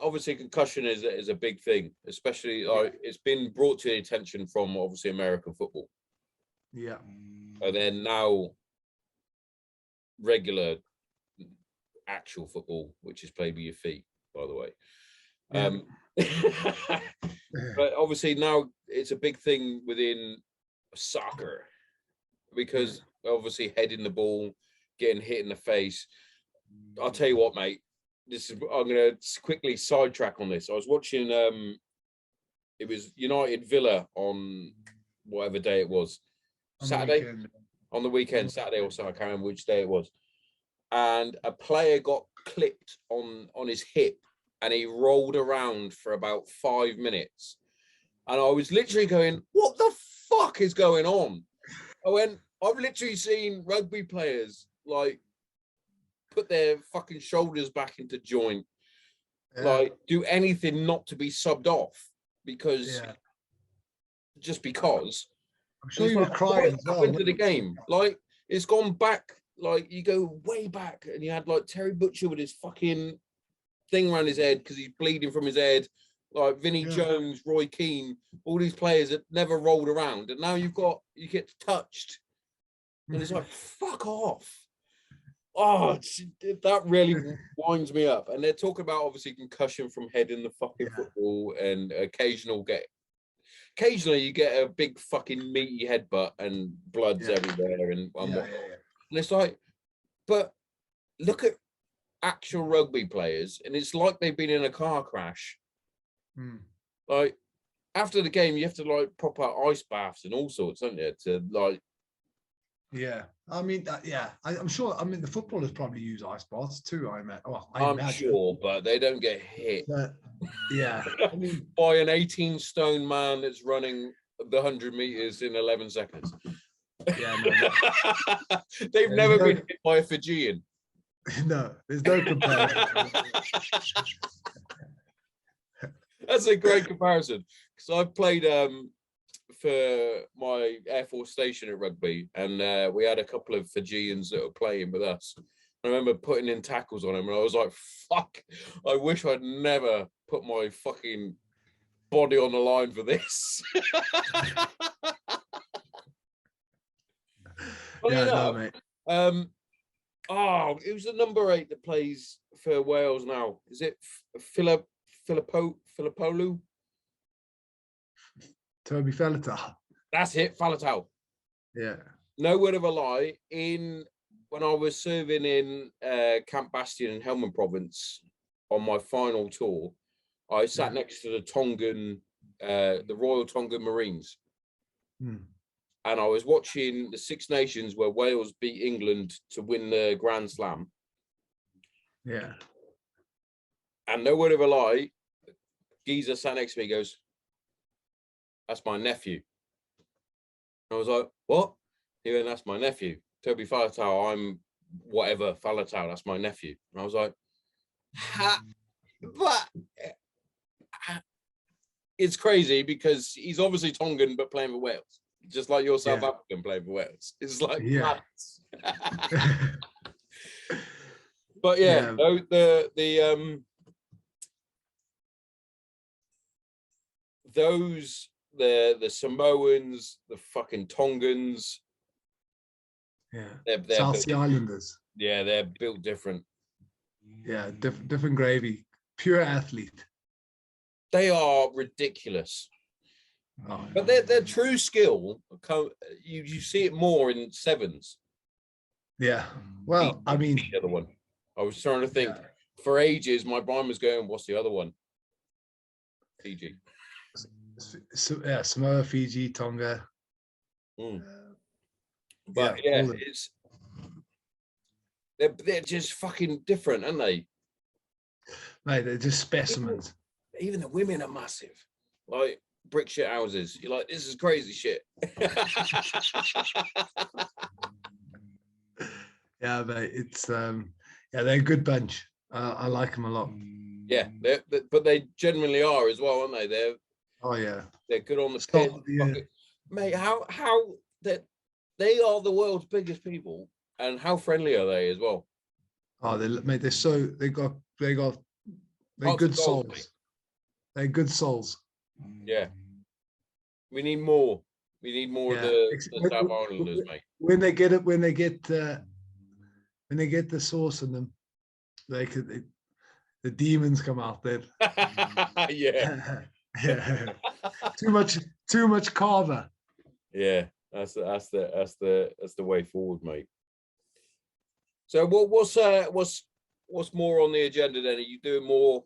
obviously concussion is a big thing, especially like it's been brought to the attention from obviously American football. Yeah. And then now regular actual football, which is played with your feet, by the way. But obviously now it's a big thing within soccer, because obviously heading the ball, getting hit in the face. I'll tell you what, mate. I'm going to quickly sidetrack on this. I was watching. It was United Villa on whatever day it was. Saturday. On the weekend, Saturday or Sunday. I can't remember which day it was. And a player got clipped on his hip, and he rolled around for about 5 minutes. And I was literally going, "What the fuck is going on?" I've literally seen rugby players like put their fucking shoulders back into joint, like do anything not to be subbed off because just because. I'm sure you would cry as well. Into the game, like it's gone back. Like you go way back, and you had like Terry Butcher with his fucking thing around his head because he's bleeding from his head. Like Vinnie Jones, Roy Keane, all these players that never rolled around, and now you get touched, and it's like fuck off. Oh, that really winds me up. And they're talking about obviously concussion from heading the fucking football, and occasionally you get a big fucking meaty headbutt and blood's everywhere and whatnot. And it's like, but look at actual rugby players, and it's like they've been in a car crash. Like after the game, you have to like proper ice baths and all sorts, don't you? To like. Yeah, I mean, I'm sure. I mean, the footballers probably use ice baths too. I'm sure, but they don't get hit. But, yeah, I mean, by an 18-stone man that's running the 100 meters in 11 seconds. Yeah, they've never been hit by a Fijian. No, there's no comparison. That's a great comparison, because I've played for my Air Force station at rugby, and we had a couple of Fijians that were playing with us. I remember putting in tackles on them, and I was like, fuck, I wish I'd never put my fucking body on the line for this. Mate. It was the number 8 that plays for Wales now. Is it Filipolu? Toby Faletau. That's it, Faletau. Yeah. No word of a lie. When I was serving in Camp Bastion in Helmand Province on my final tour, I sat next to the Tongan, the Royal Tongan Marines. And I was watching the Six Nations where Wales beat England to win the Grand Slam. Yeah. And no word of a lie, geezer sat next to me, goes, "That's my nephew." And I was like, "What?" He went, "That's my nephew. Toby Faletau, I'm whatever, Faletau, that's my nephew." And I was like, but it's crazy because he's obviously Tongan but playing for Wales. Just like you're South African playing for Wales. It's like, but the Samoans, the fucking Tongans, Yeah. They're South built, Sea Islanders. yeah, they're built different. Yeah, different gravy. Pure athlete. They are ridiculous. Oh, But their true skill, you see it more in sevens. yeah. Well, I mean, the other one. I was trying to think. Yeah. For ages, my brain was going, "What's the other one?" Fiji. So, yeah, Samoa, Fiji, Tonga. But yeah, they're just fucking different, aren't they? Mate, they're just specimens. Even the women are massive, like brick shit houses. You're like, this is crazy shit. Yeah, mate, it's yeah, they're a good bunch. I like them a lot. Yeah, but they generally are as well, aren't they? They're good on the pitch. Yeah. Mate, how that they are the world's biggest people, and how friendly are they as well? Oh, they're good souls. Mate. They're good souls. Yeah, we need more. We need more of the South Islanders, mate. When they get the sauce in them, the demons come out then. Yeah. Yeah. Too much carver. Yeah, that's the way forward, mate. So what's more on the agenda then? Are you doing more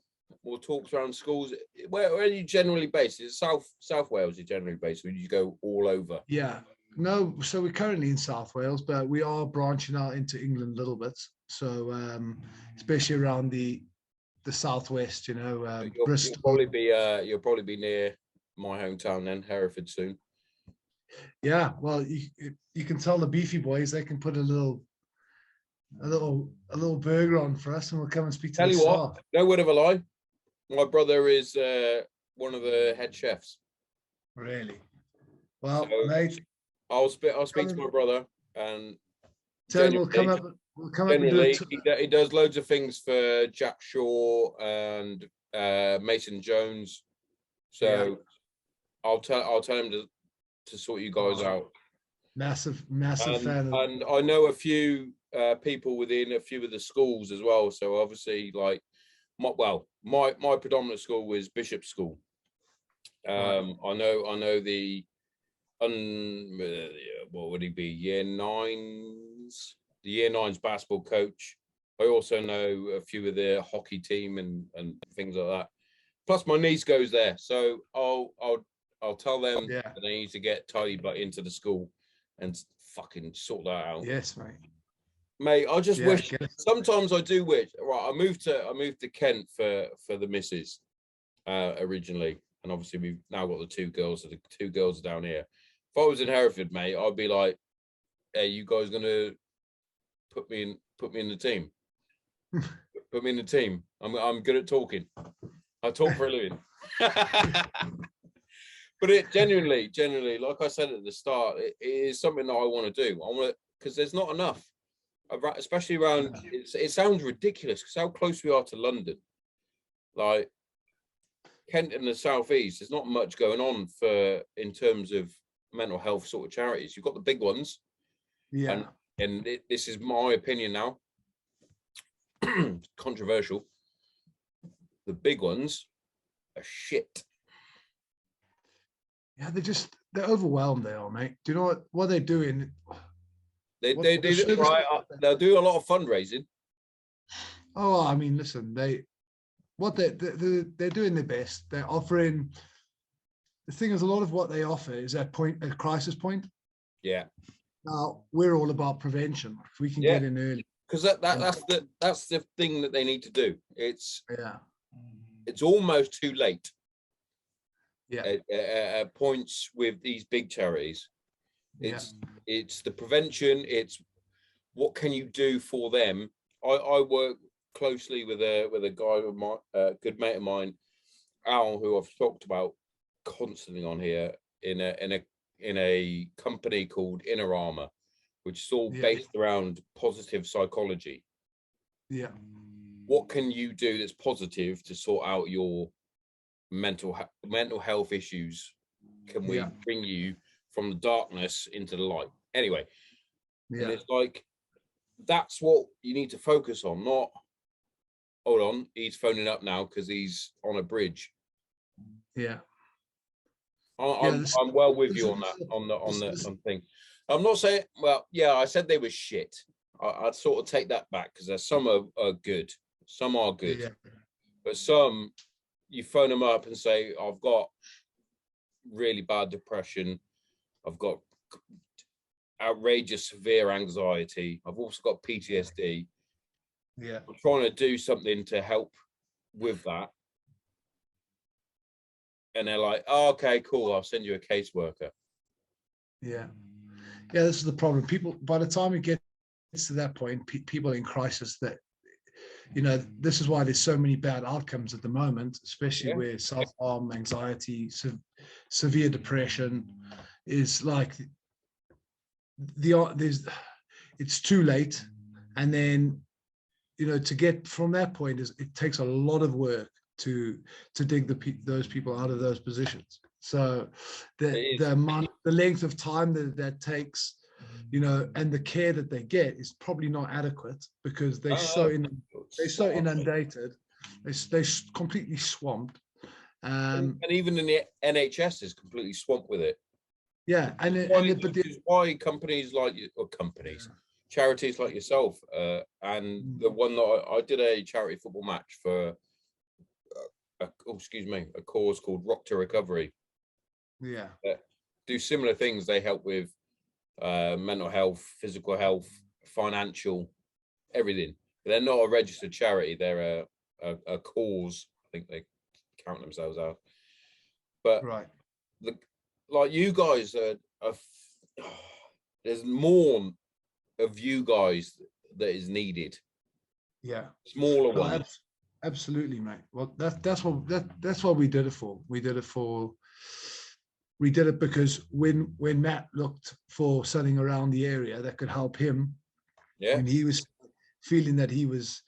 talks around schools? Where are you generally based? Is it South Wales you're generally based, or do you go all over? Yeah. No, so we're currently in South Wales, but we are branching out into England a little bit. So especially around the southwest, Bristol. You'll probably be near my hometown then, Hereford, soon. Yeah, well, you can tell the beefy boys they can put a little burger on for us, and we'll come and speak to Tell the you staff. what, no word of a lie, my brother is one of the head chefs. Really? Well, so mate, I'll speak to my brother, and tell him we'll come up and do it. He does loads of things for Jack Shaw and Mason Jones. So yeah. I'll tell him to sort you guys out. Massive fan. And I know a few people within a few of the schools as well. So obviously, like, my predominant school was Bishop School. I know the what would he be? Year 9s, the Year 9s basketball coach. I also know a few of the hockey team and things like that. Plus, my niece goes there, so I'll tell them that they need to get tidy but into the school and fucking sort that out. Yes, mate. Mate, I just wish. Sometimes I do wish. Right, I moved to Kent for the missus originally, and obviously we've now got the two girls. So the two girls are down here. If I was in Hereford, mate, I'd be like, "Hey, you guys gonna put me in the team? Put me in the team. I'm good at talking. I talk for a living." But it genuinely, like I said at the start, it is something that I want to do. I want to, because there's not enough, especially around. It sounds ridiculous because how close we are to London, like Kent and the southeast. There's not much going on in terms of mental health sort of charities. You've got the big ones, and this is my opinion now. Controversial. The big ones are shit. Yeah, they're overwhelmed. They are, mate. Do you know what they're doing? They'll do a lot of fundraising. Oh, I mean, listen, they're doing their best. They're offering. The thing is, a lot of what they offer is a crisis point. Yeah. Now we're all about prevention. If we can get in early, because that's the thing that they need to do. It's almost too late. Yeah. At points with these big charities, it's the prevention. It's what can you do for them. I work closely with a guy, good mate of mine, Al, who I've talked about constantly on here in a company called Inner Armour, which is all based around positive psychology. Yeah. What can you do that's positive to sort out your mental health issues? Can we bring you from the darkness into the light? Anyway, And it's like, that's what you need to focus on, not, hold on, he's phoning up now because he's on a bridge. Yeah. I'm well with you on that, on the thing. I'm not saying, well, yeah, I said they were shit. I'd sort of take that back, because there's some are good, some are good, but some, you phone them up and say, I've got really bad depression, I've got outrageous severe anxiety, I've also got PTSD. Yeah, I'm trying to do something to help with that. And they're like, oh, okay, cool, I'll send you a caseworker. Yeah, this is the problem. People, by the time it gets to that point, people in crisis, that, you know, this is why there's so many bad outcomes at the moment, especially where self-harm, anxiety, severe depression is like it's too late. And then, you know, to get from that point, it takes a lot of work to dig those people out of those positions. So the length of time that takes, you know, and the care that they get is probably not adequate, because they're so inundated, they're completely swamped. And even in the NHS is completely swamped with it. Yeah, but why companies like you, or charities like yourself, and the one that I did a charity football match for, a cause called Rock to Recovery. Yeah, do similar things. They help with mental health, physical health, financial, everything. But they're not a registered charity. They're a cause. I think they count themselves out. But like you guys there's more of you guys that is needed. Yeah, smaller ones. Absolutely, mate. Well, that's what we did it for. We did it because when Matt looked for something around the area that could help him, when he was feeling that he was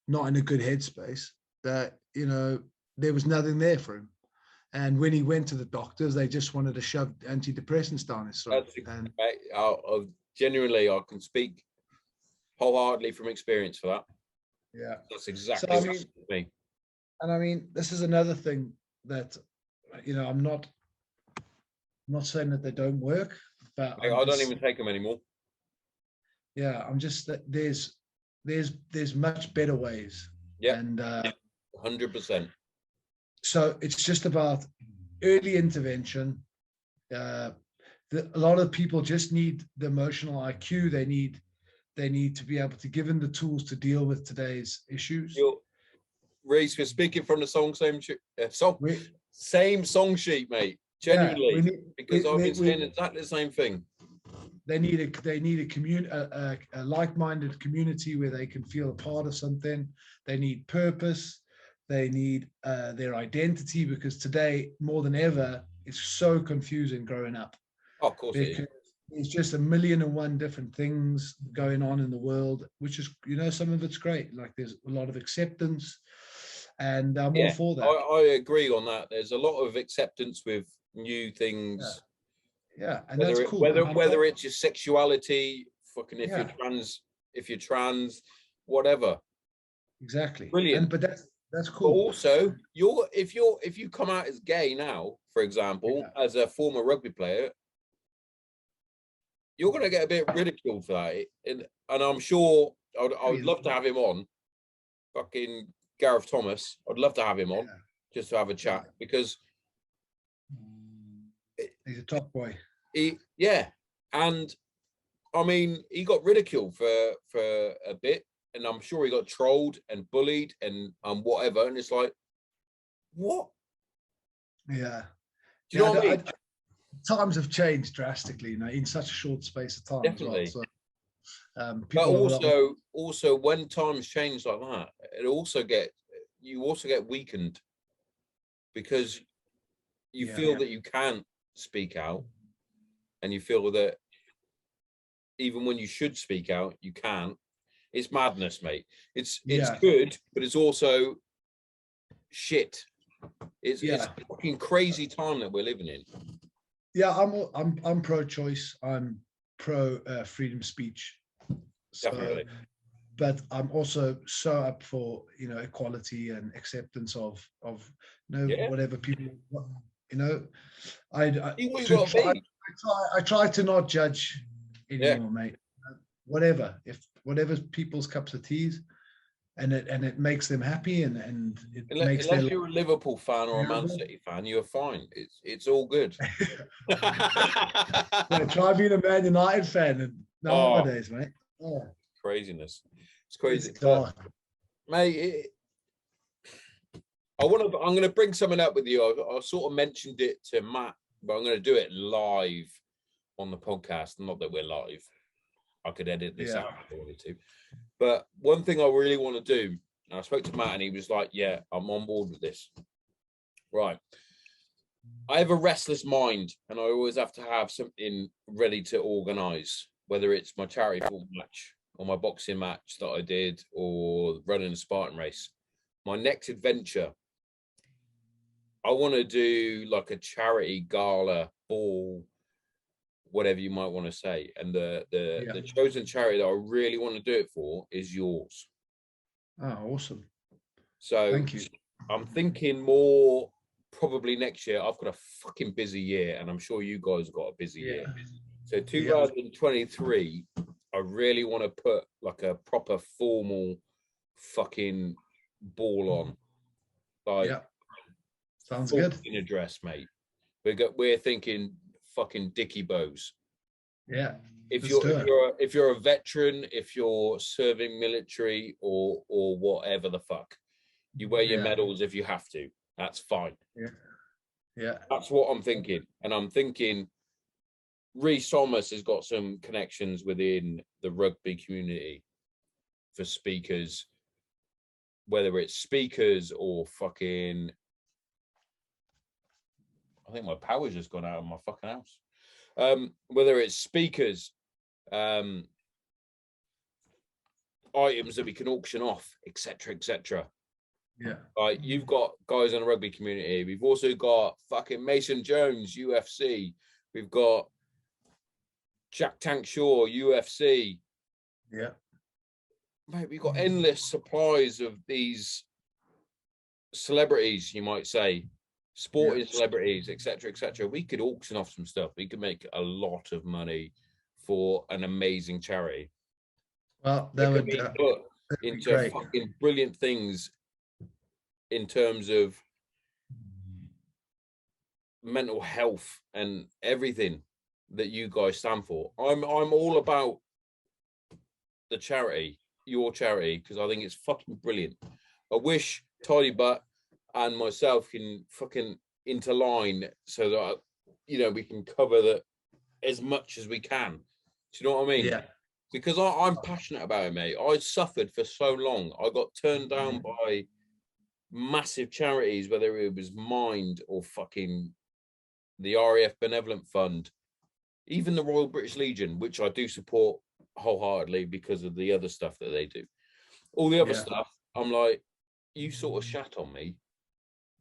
not in a good headspace, that, you know, there was nothing there for him. And when he went to the doctors, they just wanted to shove antidepressants down his throat. And genuinely, I can speak wholeheartedly from experience for that. Yeah, that's exactly what me. And I mean, this is another thing that, you know, I'm not saying that they don't work, but I don't even take them anymore. Yeah, I'm just that there's much better ways. Yeah, and 100%. So it's just about early intervention. A lot of people just need the emotional IQ. They need to be able to give them the tools to deal with today's issues. Rhys, we're speaking from the same song sheet, mate. Genuinely, because I've been saying exactly the same thing. They need a like-minded community where they can feel a part of something. They need purpose. They need their identity, because today, more than ever, it's so confusing growing up. Oh, of course it is. It's just 1,000,001 different things going on in the world, which is, you know, some of it's great. Like there's a lot of acceptance, and I'm all for that. I agree on that. There's a lot of acceptance with new things. Yeah, and that's cool. Whether it's your sexuality, fucking if you're trans, whatever. Exactly. Brilliant. But that's cool. But also, if you come out as gay now, for example, as a former rugby player, you're going to get a bit ridiculed for that. And I'm sure I would love to have him on. Fucking Rhys Thomas. I'd love to have him on just to have a chat, because he's a top boy. And I mean, he got ridiculed for a bit, and I'm sure he got trolled and bullied and whatever. And it's like, what? Yeah. Do you know what I mean? Times have changed drastically, you know, in such a short space of time. Definitely. As well. So, but also when times change like that, you also get weakened, because you feel that you can't speak out, and you feel that even when you should speak out, you can't. It's madness, mate. It's good, but it's also shit. It's a fucking crazy time that we're living in. Yeah, I'm pro-choice. I'm pro freedom speech. So, Definitely. but I'm also so up for, you know, equality and acceptance of whatever people, you know, I try to not judge anymore, mate. Whatever's people's cups of teas, and it makes them happy, and it makes unless you're a Liverpool fan or a Man City fan, you're fine. It's all good. Yeah, try being a Man United fan nowadays, mate. Oh, craziness. It's crazy. It's dark. Mate, I'm going to bring something up with you. I sort of mentioned it to Matt, but I'm going to do it live on the podcast. Not that we're live. I could edit this out if I wanted to. But one thing I really want to do, and I spoke to Matt and he was like, yeah, I'm on board with this. Right. I have a restless mind and I always have to have something ready to organise, whether it's my charity football match or my boxing match that I did or running a Spartan race. My next adventure, I want to do like a charity gala, ball, whatever you might want to say. And the chosen charity that I really want to do it for is yours. Oh, awesome. So thank you. I'm thinking more probably next year. I've got a fucking busy year and I'm sure you guys have got a busy year. So 2023, I really want to put like a proper formal fucking ball on. Like, sounds good. In a dress, mate. We're thinking fucking Dickie Bows. Yeah. If you're a veteran, if you're serving military or whatever the fuck, you wear your medals if you have to. That's fine. Yeah. That's what I'm thinking. And I'm thinking Rhys Thomas has got some connections within the rugby community for speakers, whether it's speakers or fucking. I think my power's just gone out of my fucking house. Whether it's speakers, items that we can auction off, etc., etc. Yeah. Like you've got guys in the rugby community. We've also got fucking Mason Jones, UFC. We've got Jack Tank Shaw, UFC. Yeah. Mate, we've got endless supplies of these celebrities, you might say, sporting celebrities, etc., etc. We could auction off some stuff. We could make a lot of money for an amazing charity. Well, that would be put into fucking brilliant things in terms of mental health and everything that you guys stand for. I'm all about the charity, your charity, because I think it's fucking brilliant. I wish Tidy Butt and myself can fucking interline so that we can cover that as much as we can. Do you know what I mean? Yeah. Because I'm passionate about it, mate. I suffered for so long. I got turned down by massive charities, whether it was Mind or fucking the RAF Benevolent Fund, even the Royal British Legion, which I do support wholeheartedly because of the other stuff that they do. All the other stuff, I'm like, you sort of shat on me.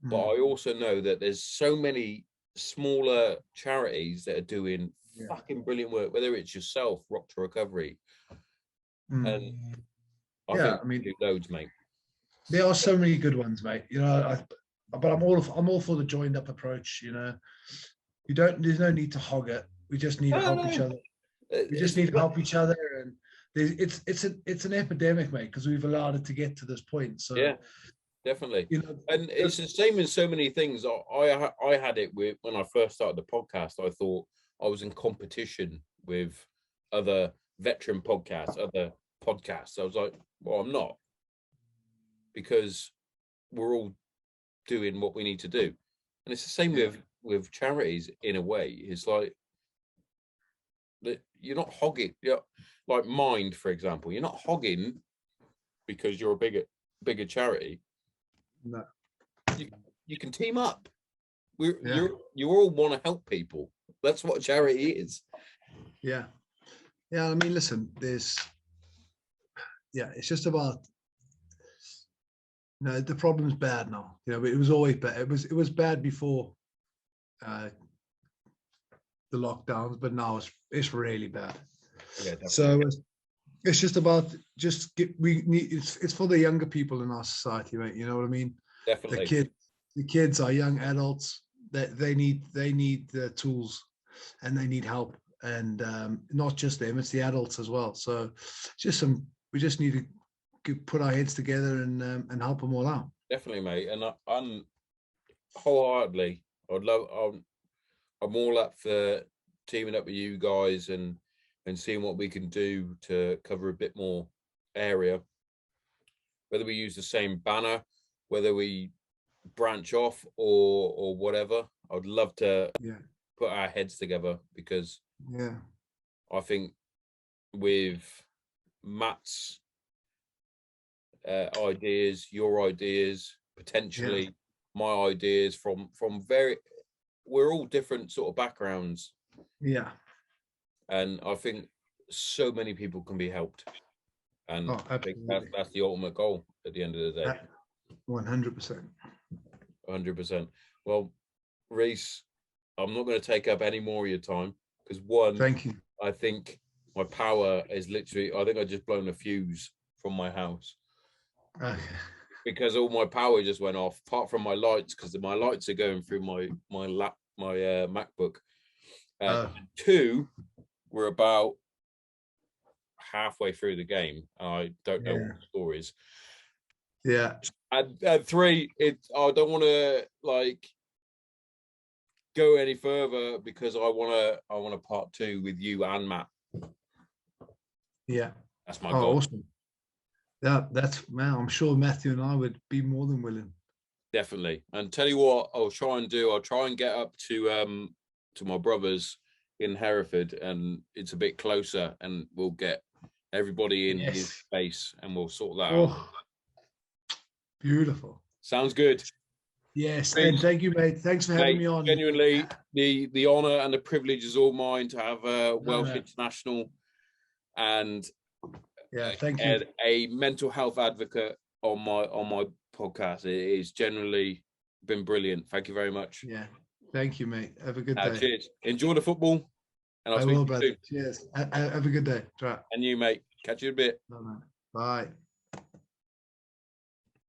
But I also know that there's so many smaller charities that are doing fucking brilliant work, whether it's yourself, Rock to Recovery. And I mean, do loads, mate. There are so many good ones, mate. But I'm all for the joined up approach. There's no need to hog it. We just need to help each other. We just need to help each other, and it's an epidemic, mate, because we've allowed it to get to this point. So yeah, definitely. And it's the same in so many things. I had it with when I first started the podcast. I thought I was in competition with other veteran podcasts, other podcasts. I was like, well, I'm not, because we're all doing what we need to do. And it's the same with charities in a way. It's like you're not hogging. Like Mind, for example, you're not hogging because you're a bigger charity. No, you can team up. You all want to help people. That's what charity is. Yeah. I mean, listen, it's just about. No, the problem's bad now. It was always bad. It was bad before the the lockdowns, but now it's really bad. Yeah, definitely. So it's just about it's for the younger people in our society, right? You know what I mean? Definitely. The kids are young adults that they need the tools and they need help, and not just them, it's the adults as well. So we just need to put our heads together and help them all out. Definitely, mate. And I'm wholeheartedly, I'm all up for teaming up with you guys and seeing what we can do to cover a bit more area. Whether we use the same banner, whether we branch off or whatever, I'd love to put our heads together, because I think with Matt's ideas, your ideas, potentially my ideas from we're all different sort of backgrounds. Yeah. And I think so many people can be helped. And I think that's the ultimate goal at the end of the day. 100%. 100%. Well, Rhys, I'm not going to take up any more of your time, because thank you. I think my power is literally, I think I just blown a fuse from my house. Okay. Because all my power just went off, apart from my lights, because my lights are going through my MacBook. Two, we're about halfway through the game. I don't know what the score is. Yeah. And three, I don't want to go any further, because I want a part two with you and Matt. Yeah, that's my goal. Awesome. Yeah, I'm sure Matthew and I would be more than willing. Definitely. And tell you what, I'll try and get up to my brother's in Hereford, and it's a bit closer, and we'll get everybody in his space and we'll sort that out. Beautiful. Sounds good. Yes, and thank you, mate. Thanks for having me on. Genuinely, the honour and the privilege is all mine to have a Welsh international and thank you. A mental health advocate on my podcast. It is generally been brilliant. Thank you very much. Yeah, thank you, mate. Have a good day. Cheers. Enjoy the football. And I'll speak to you soon. Cheers. Have a good day. And you, mate. Catch you in a bit. Bye.